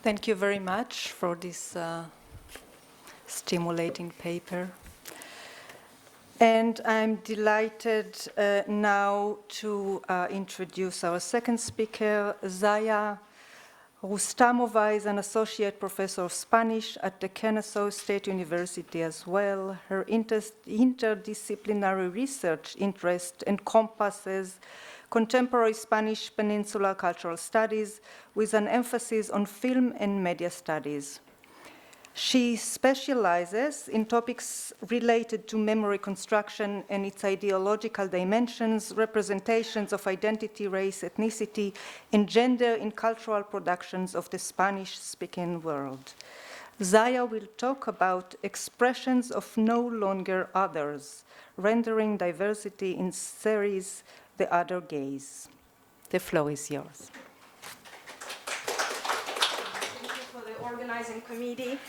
Thank you very much for this stimulating paper. And I'm delighted now to introduce our second speaker, Zaya. Rustámova is an associate professor of Spanish at the Kennesaw State University as well. Her interdisciplinary research interest encompasses contemporary Spanish Peninsular cultural studies with an emphasis on film and media studies. She specializes in topics related to memory construction and its ideological dimensions, representations of identity, race, ethnicity, and gender in cultural productions of the Spanish-speaking world. Zaya will talk about expressions of no longer others, rendering diversity in series The Other Gaze. The floor is yours. Thank you for the organizing committee.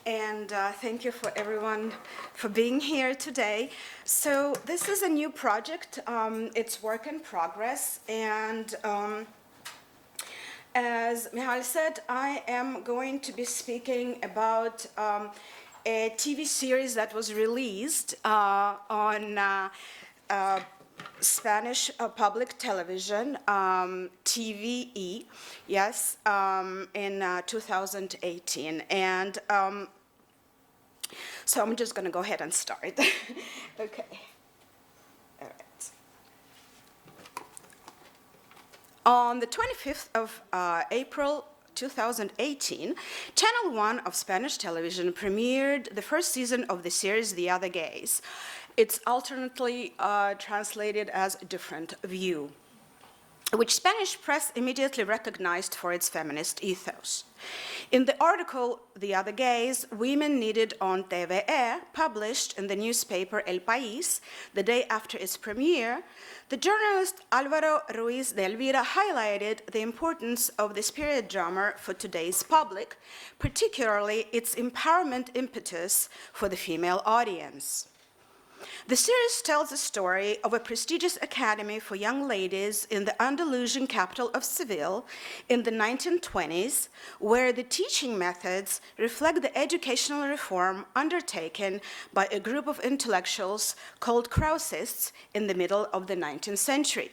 And thank you for everyone for being here today. So this is a new project. It's work in progress. And as Michal said, I am going to be speaking about a TV series that was released on Spanish public television, TVE, yes, in 2018. And so I'm just going to go ahead and start. Okay. All right. On the 25th of April 2018, Channel 1 of Spanish television premiered the first season of the series The Other Gaze. It's alternately translated as Different View, which Spanish press immediately recognized for its feminist ethos. In the article, The Other Gaze, Women Needed on TVE, published in the newspaper El País the day after its premiere, the journalist Álvaro Ruiz de Elvira highlighted the importance of this period drama for today's public, particularly its empowerment impetus for the female audience. The series tells the story of a prestigious academy for young ladies in the Andalusian capital of Seville in the 1920s, where the teaching methods reflect the educational reform undertaken by a group of intellectuals called Krausists in the middle of the 19th century.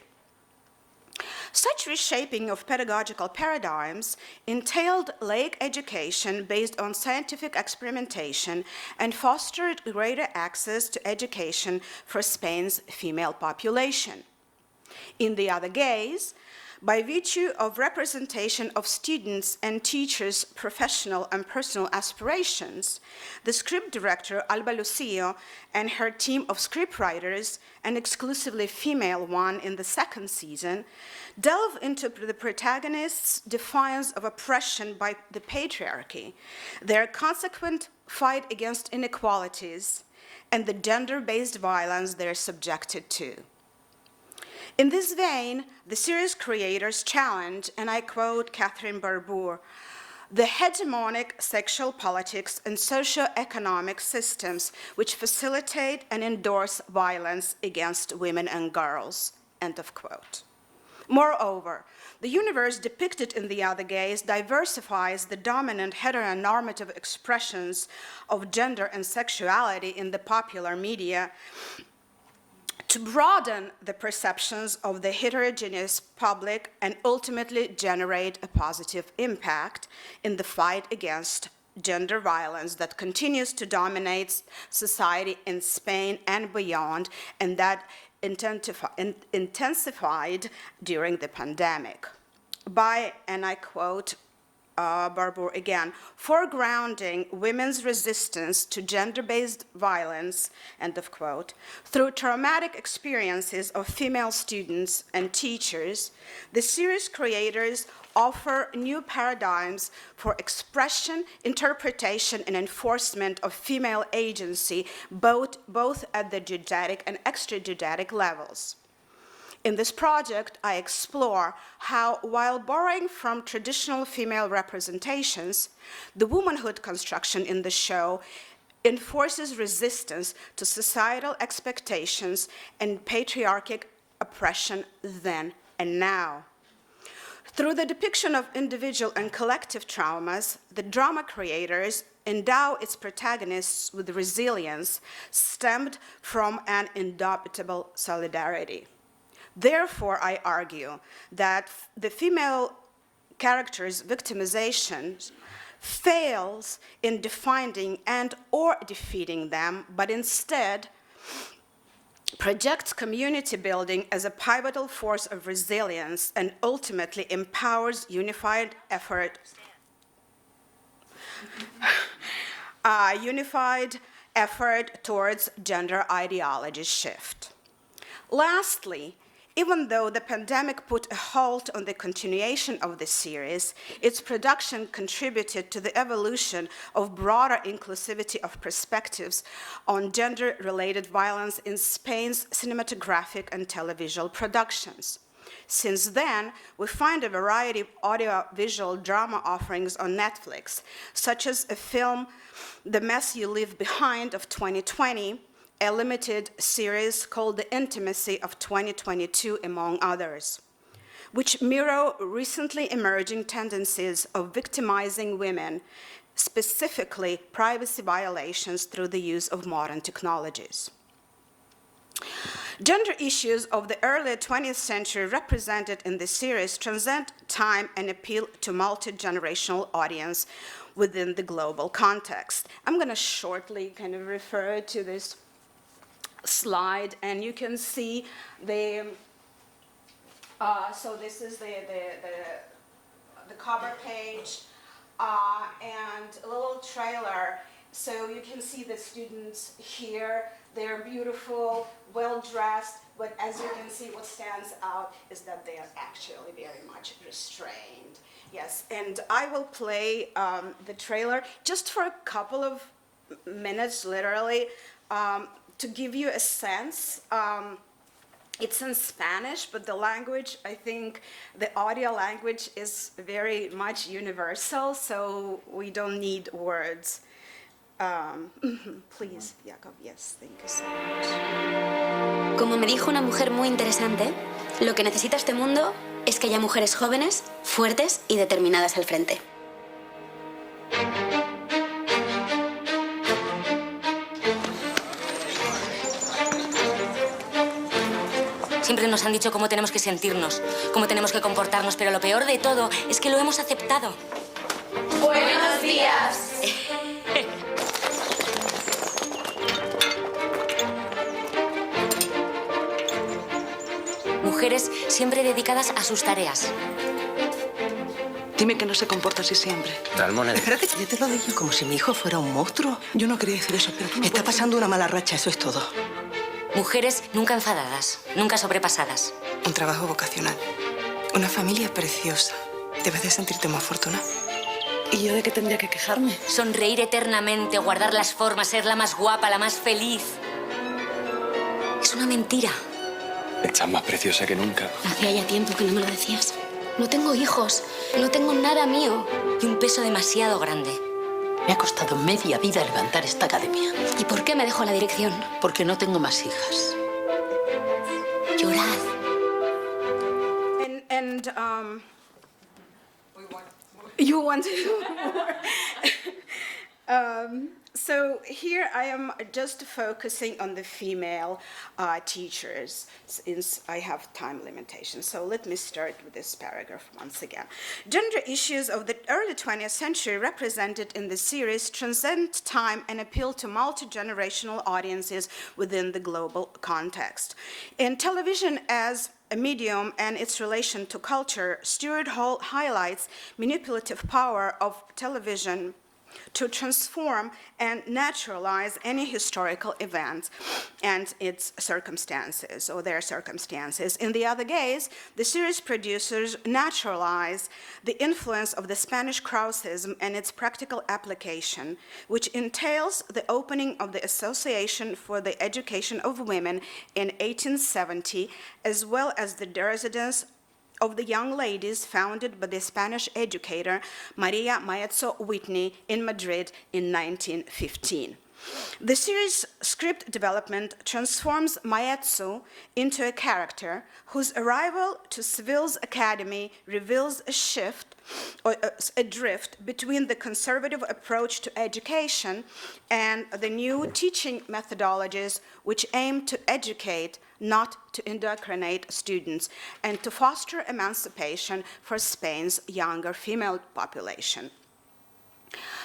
Such reshaping of pedagogical paradigms entailed laic education based on scientific experimentation and fostered greater access to education for Spain's female population. In The Other Gaze, by virtue of representation of students' and teachers' professional and personal aspirations, the script director, Alba Lucio, and her team of scriptwriters, an exclusively female one in the second season, delve into the protagonists' defiance of oppression by the patriarchy, their consequent fight against inequalities, and the gender-based violence they're subjected to. In this vein, the series creators challenge, and I quote Catherine Barbour, the hegemonic sexual politics and socio-economic systems which facilitate and endorse violence against women and girls, end of quote. Moreover, the universe depicted in The Other Gaze diversifies the dominant heteronormative expressions of gender and sexuality in the popular media to broaden the perceptions of the heterogeneous public and ultimately generate a positive impact in the fight against gender violence that continues to dominate society in Spain and beyond, and that intensified during the pandemic. By, and I quote, Barbour again, foregrounding women's resistance to gender-based violence, end of quote, through traumatic experiences of female students and teachers, the series creators offer new paradigms for expression, interpretation, and enforcement of female agency, both at the didactic and extra-didactic levels. In this project, I explore how, while borrowing from traditional female representations, the womanhood construction in the show enforces resistance to societal expectations and patriarchic oppression then and now. Through the depiction of individual and collective traumas, the drama creators endow its protagonists with resilience stemmed from an indubitable solidarity. Therefore, I argue that the female character's victimization fails in defining and or defeating them, but instead projects community building as a pivotal force of resilience and ultimately empowers unified effort towards gender ideology shift. Lastly, even though the pandemic put a halt on the continuation of the series, its production contributed to the evolution of broader inclusivity of perspectives on gender-related violence in Spain's cinematographic and televisual productions. Since then, we find a variety of audio-visual drama offerings on Netflix, such as a film, The Mess You Leave Behind of 2020, a limited series called The Intimacy of 2022, among others, which mirror recently emerging tendencies of victimizing women, specifically privacy violations through the use of modern technologies. Gender issues of the early 20th century represented in this series transcend time and appeal to multi-generational audience within the global context. I'm going to shortly kind of refer to this slide, and you can see the, so this is the cover page and a little trailer. So you can see the students here. They're beautiful, well-dressed, but as you can see, what stands out is that they are actually very much restrained. Yes, and I will play the trailer just for a couple of minutes, literally, to give you a sense. It's in Spanish, but the language, I think, the audio language is very much universal, so we don't need words. Please, Jacob, yes, thank you so much. Como me dijo una mujer muy interesante, lo que necesita este mundo es que haya mujeres jóvenes, fuertes y determinadas al frente. Siempre nos han dicho cómo tenemos que sentirnos, cómo tenemos que comportarnos, pero lo peor de todo es que lo hemos aceptado. Buenos días. Mujeres siempre dedicadas a sus tareas. Dime que no se comporta así siempre. Dalmona. Espérate, yo te lo dije como si mi hijo fuera un monstruo. Yo no quería decir eso, pero tú no está pasando una mala racha, eso es todo. Mujeres nunca enfadadas, nunca sobrepasadas. Un trabajo vocacional. Una familia preciosa. Debes de sentirte más afortunada. ¿Y yo de qué tendría que quejarme? Sonreír eternamente, guardar las formas, ser la más guapa, la más feliz. Es una mentira. Estás más preciosa que nunca. Hacía ya tiempo que no me lo decías. No tengo hijos, no tengo nada mío. Y un peso demasiado grande. Me ha costado media vida levantar esta academia. ¿Y por qué me dejó la dirección? Porque no tengo más hijas. Llorad. You want to so here I am just focusing on the female teachers, since I have time limitations. So let me start with this paragraph once again. Gender issues of the early 20th century represented in the series transcend time and appeal to multi-generational audiences within the global context. In television as a medium and its relation to culture, Stuart Hall highlights manipulative power of television to transform and naturalize any historical event and its circumstances, or their circumstances. In The Other Gays, the series producers naturalize the influence of the Spanish Krausism and its practical application, which entails the opening of the Association for the Education of Women in 1870, as well as the residence of the Young Ladies founded by the Spanish educator Maria Maezzo Whitney in Madrid in 1915. The series' script development transforms Maetsu into a character whose arrival to Seville's academy reveals a shift or a drift between the conservative approach to education and the new teaching methodologies which aim to educate, not to indoctrinate students, and to foster emancipation for Spain's younger female population.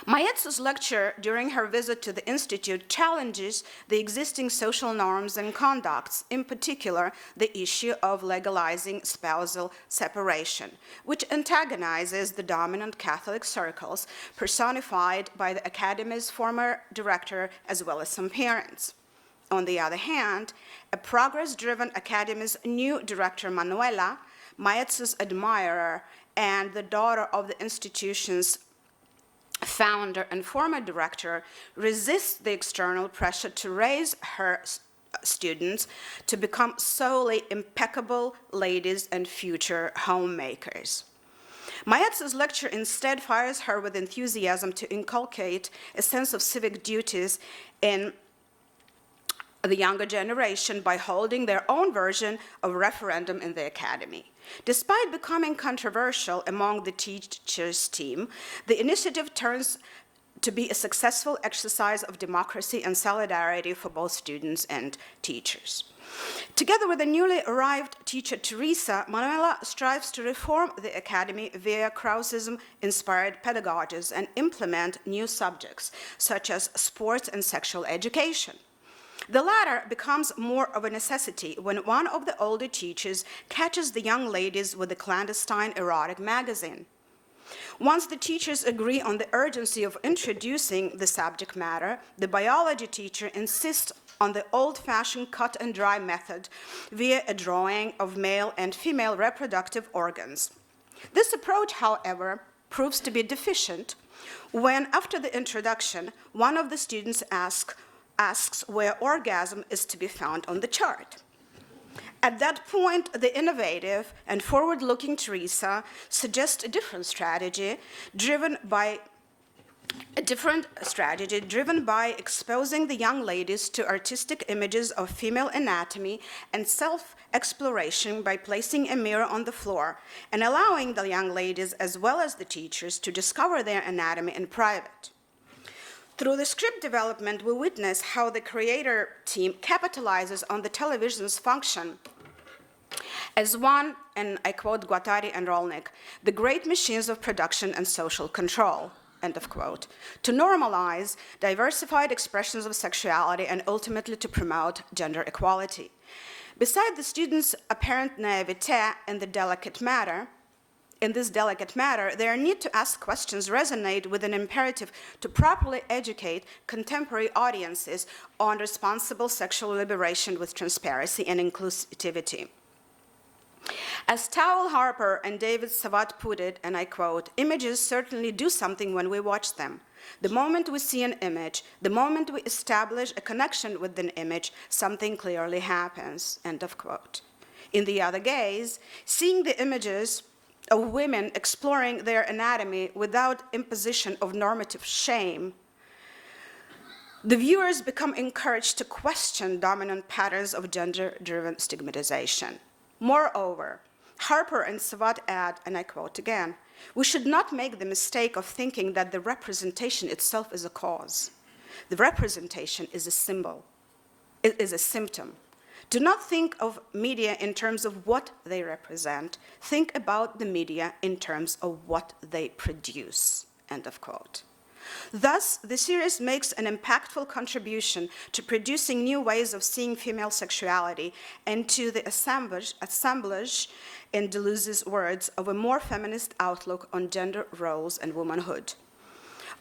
Maetsu's lecture during her visit to the Institute challenges the existing social norms and conducts, in particular the issue of legalizing spousal separation, which antagonizes the dominant Catholic circles personified by the Academy's former director as well as some parents. On the other hand, a progress-driven Academy's new director, Manuela, Maetsu's admirer and the daughter of the institution's founder and former director, resists the external pressure to raise her students to become solely impeccable ladies and future homemakers. Maetsu's lecture instead fires her with enthusiasm to inculcate a sense of civic duties in the younger generation by holding their own version of referendum in the academy. Despite becoming controversial among the teachers' team, the initiative turns to be a successful exercise of democracy and solidarity for both students and teachers. Together with the newly arrived teacher Teresa, Manuela strives to reform the academy via Krausism-inspired pedagogies and implement new subjects, such as sports and sexual education. The latter becomes more of a necessity when one of the older teachers catches the young ladies with a clandestine erotic magazine. Once the teachers agree on the urgency of introducing the subject matter, the biology teacher insists on the old-fashioned cut-and-dry method via a drawing of male and female reproductive organs. This approach, however, proves to be deficient when, after the introduction, one of the students asks where orgasm is to be found on the chart. At that point, the innovative and forward-looking Teresa suggests a different strategy driven by exposing the young ladies to artistic images of female anatomy and self-exploration by placing a mirror on the floor and allowing the young ladies as well as the teachers to discover their anatomy in private. Through the script development, we witness how the creator team capitalizes on the television's function as one, and I quote Guattari and Rolnick, the great machines of production and social control, end of quote, to normalize diversified expressions of sexuality and ultimately to promote gender equality. Beside the students' apparent naivete in this delicate matter, their need to ask questions resonate with an imperative to properly educate contemporary audiences on responsible sexual liberation with transparency and inclusivity. As Towel Harper and David Savat put it, and I quote, images certainly do something when we watch them. The moment we see an image, the moment we establish a connection with an image, something clearly happens, end of quote. In The Other Gaze, seeing the images of women exploring their anatomy without imposition of normative shame, the viewers become encouraged to question dominant patterns of gender-driven stigmatization. Moreover, Harper and Savat add, and I quote again, we should not make the mistake of thinking that the representation itself is a cause. The representation is a symbol, it is a symptom. Do not think of media in terms of what they represent. Think about the media in terms of what they produce, end of quote. Thus, the series makes an impactful contribution to producing new ways of seeing female sexuality and to the assemblage, in Deleuze's words, of a more feminist outlook on gender roles and womanhood.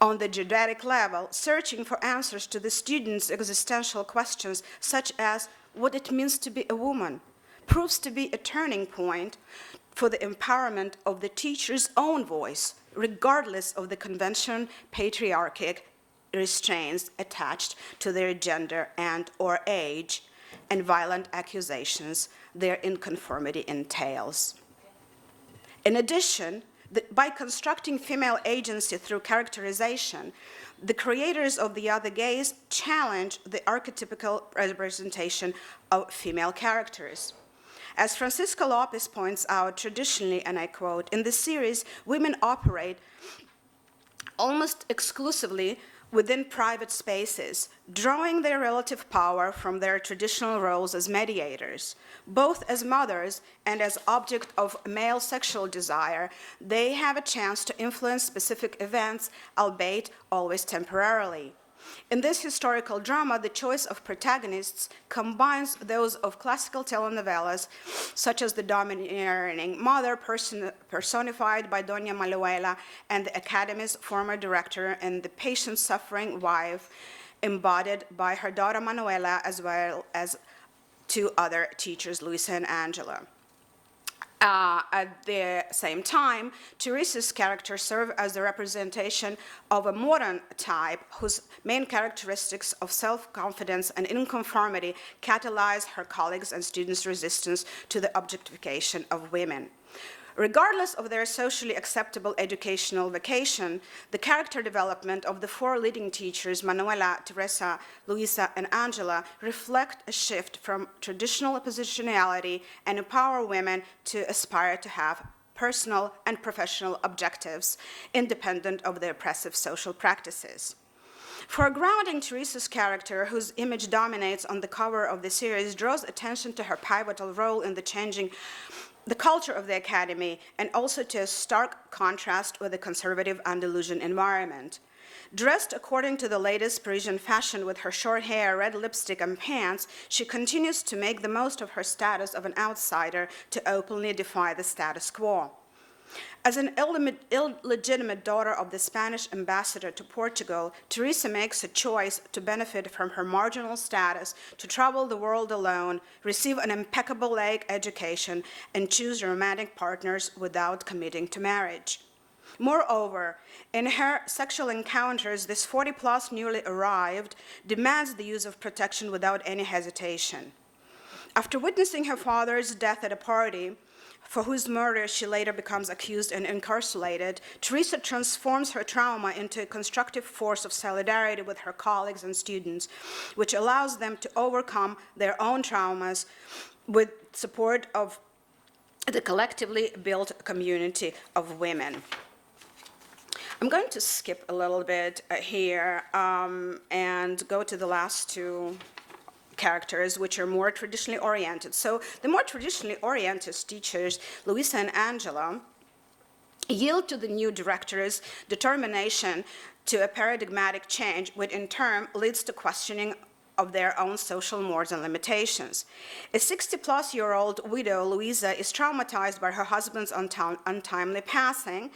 On the genetic level, searching for answers to the students' existential questions, such as what it means to be a woman, proves to be a turning point for the empowerment of the teacher's own voice, regardless of the convention patriarchic restraints attached to their gender and or age and violent accusations their inconformity entails. In addition, By constructing female agency through characterization, the creators of The Other Gaze challenge the archetypical representation of female characters. As Francisca Lopez points out, traditionally, and I quote, in the series, women operate almost exclusively within private spaces, drawing their relative power from their traditional roles as mediators. Both as mothers and as object of male sexual desire, they have a chance to influence specific events, albeit always temporarily. In this historical drama, the choice of protagonists combines those of classical telenovelas, such as the domineering mother personified by Doña Maluela and the Academy's former director, and the patient suffering wife embodied by her daughter Manuela, as well as two other teachers, Luisa and Angela. At the same time, Teresa's character serves as the representation of a modern type whose main characteristics of self-confidence and inconformity catalyze her colleagues' and students' resistance to the objectification of women. Regardless of their socially acceptable educational vocation, the character development of the four leading teachers, Manuela, Teresa, Luisa, and Angela, reflect a shift from traditional positionality and empower women to aspire to have personal and professional objectives, independent of the oppressive social practices. For grounding, Teresa's character, whose image dominates on the cover of the series, draws attention to her pivotal role in the culture of the Academy, and also to a stark contrast with the conservative Andalusian environment. Dressed according to the latest Parisian fashion with her short hair, red lipstick, and pants, she continues to make the most of her status of an outsider to openly defy the status quo. As an illegitimate daughter of the Spanish ambassador to Portugal, Teresa makes a choice to benefit from her marginal status, to travel the world alone, receive an impeccable laic education, and choose romantic partners without committing to marriage. Moreover, in her sexual encounters, this 40-plus newly arrived demands the use of protection without any hesitation. After witnessing her father's death at a party, for whose murder she later becomes accused and incarcerated, Teresa transforms her trauma into a constructive force of solidarity with her colleagues and students, which allows them to overcome their own traumas with support of the collectively built community of women. I'm going to skip a little bit here and go to the last two characters, which are more traditionally oriented. So the more traditionally oriented teachers, Luisa and Angela, yield to the new director's determination to a paradigmatic change, which in turn leads to questioning of their own social mores and limitations. A 60-plus-year-old widow, Luisa, is traumatized by her husband's untimely passing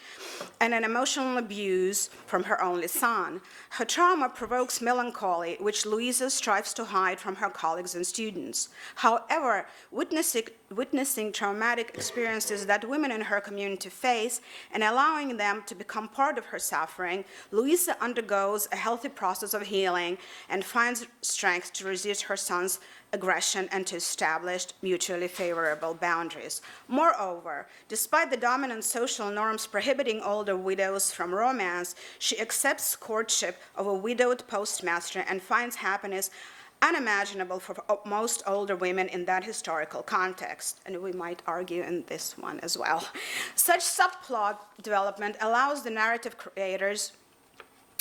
and an emotional abuse from her only son. Her trauma provokes melancholy, which Luisa strives to hide from her colleagues and students. However, witnessing traumatic experiences that women in her community face and allowing them to become part of her suffering, Luisa undergoes a healthy process of healing and finds strength to resist her son's aggression and to establish mutually favorable boundaries. Moreover, despite the dominant social norms prohibiting older widows from romance, she accepts courtship of a widowed postmaster and finds happiness unimaginable for most older women in that historical context, and we might argue in this one as well. Such subplot development allows the narrative creators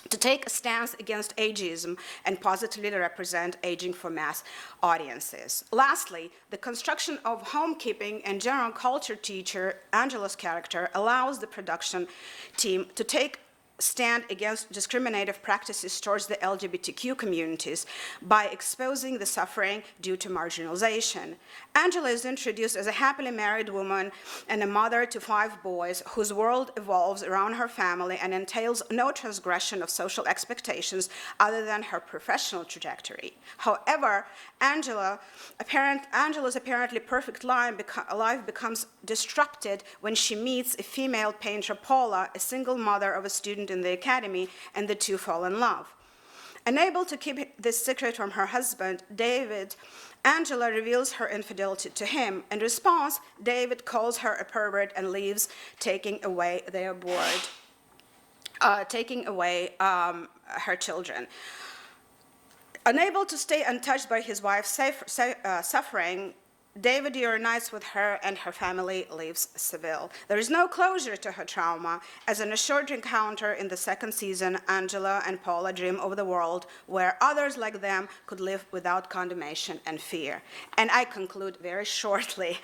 to take a stance against ageism and positively represent aging for mass audiences. Lastly, the construction of homekeeping and general culture teacher, Angela's character, allows the production team to take stand against discriminative practices towards the LGBTQ communities by exposing the suffering due to marginalization. Angela is introduced as a happily married woman and a mother to 5 boys whose world evolves around her family and entails no transgression of social expectations other than her professional trajectory. However, Angela's apparently perfect life becomes disrupted when she meets a female painter, Paula, a single mother of a student in the academy, and the two fall in love. Unable to keep this secret from her husband, David Angela reveals her infidelity to him. In response, David calls her a pervert and leaves, taking away their board, taking away her children. Unable to stay untouched by his wife's suffering, David reunites with her and her family leaves Seville. There is no closure to her trauma, as in a short encounter in the second season, Angela and Paula dream of the world where others like them could live without condemnation and fear. And I conclude very shortly.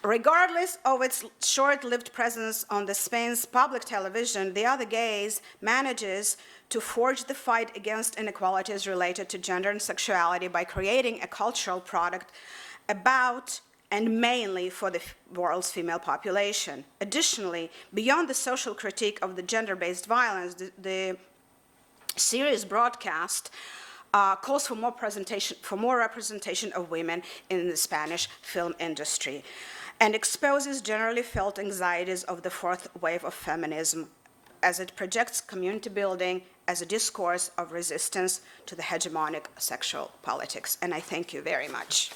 Regardless of its short-lived presence on the Spain's public television, The Other Gays manages to forge the fight against inequalities related to gender and sexuality by creating a cultural product about and mainly for the world's female population. Additionally, beyond the social critique of the gender-based violence, the series broadcast calls for more representation of women in the Spanish film industry and exposes generally felt anxieties of the fourth wave of feminism as it projects community building as a discourse of resistance to the hegemonic sexual politics. And I thank you very much.